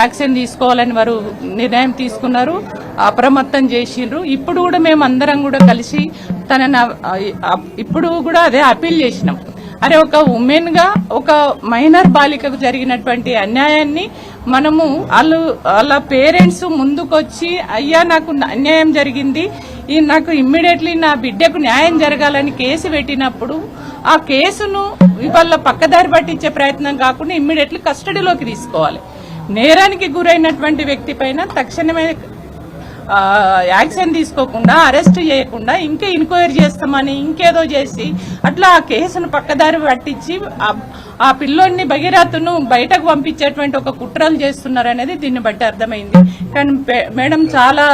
Action తీసుకోవాలని వారు నిర్ణయం తీసుకున్నారు, అప్రమత్తం చేసిండ్రు. ఇప్పుడు కూడా మేము అందరం కూడా కలిసి ఇప్పుడు కూడా అదే అప్పీల్ చేసినాం. అరే, ఒక ఉమెన్ గా ఒక మైనర్ బాలికకు జరిగినటువంటి అన్యాయాన్ని మనము వాళ్ళ పేరెంట్స్ ముందుకొచ్చి, అయ్యా నాకు అన్యాయం జరిగింది, నాకు ఇమ్మీడియట్లీ నా బిడ్డకు న్యాయం జరగాలని కేసు పెట్టినప్పుడు ఆ కేసును ఇవాళ పక్కదారి పట్టించే ప్రయత్నం కాకుండా ఇమ్మీడియట్లీ కస్టడీలోకి తీసుకోవాలి. నేరానికి గురైనటువంటి వ్యక్తి పైన తక్షణమే యాక్షన్ తీసుకోకుండా, అరెస్ట్ చేయకుండా ఇంకా ఎంక్వైరీ చేస్తామని ఇంకేదో చేసి అట్లా ఆ కేసును పక్కదారి పట్టించి ఆ పిల్లోడిని భగీరథను బయటకు పంపించేటువంటి ఒక కుట్రలు చేస్తున్నారనేది దీన్ని బట్టి అర్థమైంది. కానీ మేడం చాలా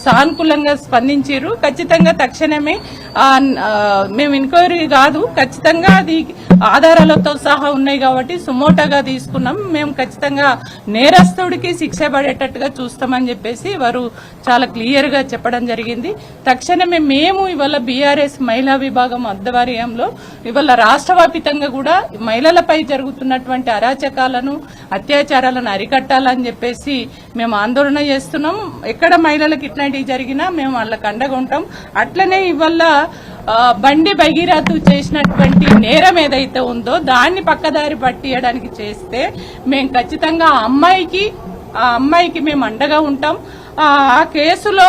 సానుకూలంగా స్పందించారు. ఖచ్చితంగా తక్షణమే మేము ఎంక్వైరీ కాదు, ఖచ్చితంగా అది ఆధారాలతో సహా ఉన్నాయి కాబట్టి సుమోటోగా తీసుకున్నాం. మేము ఖచ్చితంగా నేరస్తుడికి శిక్ష పడేటట్టుగా చూస్తామని చెప్పేసి వారు చాలా క్లియర్ గా చెప్పడం జరిగింది. తక్షణమే మేము ఇవాళ బీఆర్ఎస్ మహిళా విభాగం ఆధ్వర్యంలో ఇవాళ రాష్ట్రవ్యాప్తంగా కూడా మహిళలపై జరుగుతున్నటువంటి అరాచకాలను, అత్యాచారాలను అరికట్టాలని చెప్పేసి మేము ఆందోళన చేస్తున్నాం. ఎక్కడ మహిళలకు ఇట్లాంటివి జరిగినా మేము వాళ్ళకి అండగా ఉంటాం. అట్లనే ఇవాళ బండి భగీరథ చేసినటువంటి నేరం ఏదైతే ఉందో దాన్ని పక్కదారి పట్టియడానికి చేస్తే మేము ఖచ్చితంగా ఆ అమ్మాయికి మేము అండగా ఉంటాం. ఆ కేసులో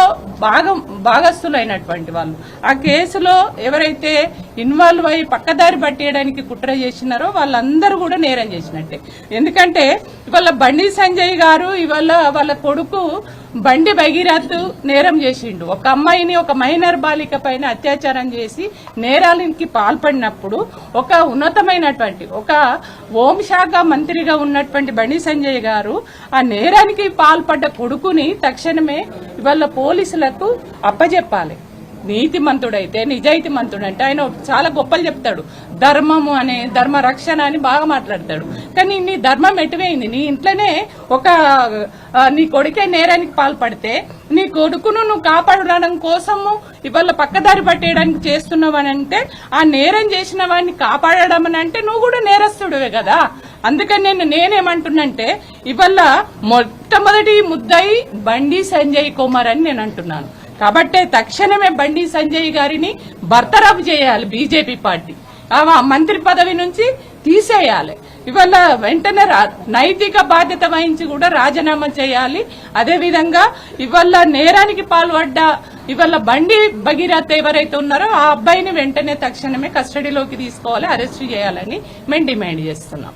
భాగస్థులైనటువంటి వాళ్ళు, ఆ కేసులో ఎవరైతే ఇన్వాల్వ్ అయ్యి పక్కదారి పట్టేయడానికి కుట్ర చేసినారో వాళ్ళందరూ కూడా నేరం చేసినట్టే. ఎందుకంటే ఇవాళ బండి సంజయ్ గారు ఇవాళ వాళ్ళ కొడుకు బండి భగీరథ్ నేరం చేసిండు. ఒక అమ్మాయిని, ఒక మైనర్ బాలిక పైన అత్యాచారం చేసి నేరాలకి పాల్పడినప్పుడు ఒక ఉన్నతమైనటువంటి ఒక హోంశాఖ మంత్రిగా ఉన్నటువంటి బండి సంజయ్ గారు ఆ నేరానికి పాల్పడ్డ కొడుకుని తక్షణమే ఇవాళ పోలీసులకు అప్పజెప్పాలి. నీతిమంతుడైతే, నిజాయితీమంతుడంటే ఆయన చాలా గొప్పలు చెప్తాడు. ధర్మము అనే ధర్మ రక్షణ అని బాగా మాట్లాడతాడు. కానీ నీ ధర్మం ఎటువైంది? నీ ఇంట్లోనే నీ కొడుకే నేరానికి పాల్పడితే నీ కొడుకును నువ్వు కాపాడడం కోసము ఇవాళ పక్కదారి పట్టేయడానికి చేస్తున్నావని అంటే, ఆ నేరం చేసిన వాడిని కాపాడడం అని అంటే నువ్వు కూడా నేరస్తుడివే కదా. అందుకని నేనేమంటున్నంటే ఇవాళ మొట్టమొదటి ముద్దాయి బండి సంజయ్ కుమార్ అని నేను అంటున్నాను. కాబట్టే తక్షణమే బండి సంజయ్ గారిని బర్తరఫ్ చేయాలి బీజేపీ పార్టీ, మంత్రి పదవి నుంచి తీసేయాలి. ఇవాళ వెంటనే నైతిక బాధ్యత వహించి కూడా రాజీనామా చేయాలి. అదేవిధంగా ఇవాళ నేరానికి పాల్పడ్డ ఇవాళ బండి భగీరథ ఎవరైతే ఉన్నారో ఆ అబ్బాయిని వెంటనే తక్షణమే కస్టడీలోకి తీసుకోవాలి, అరెస్ట్ చేయాలని మేము డిమాండ్ చేస్తున్నాం.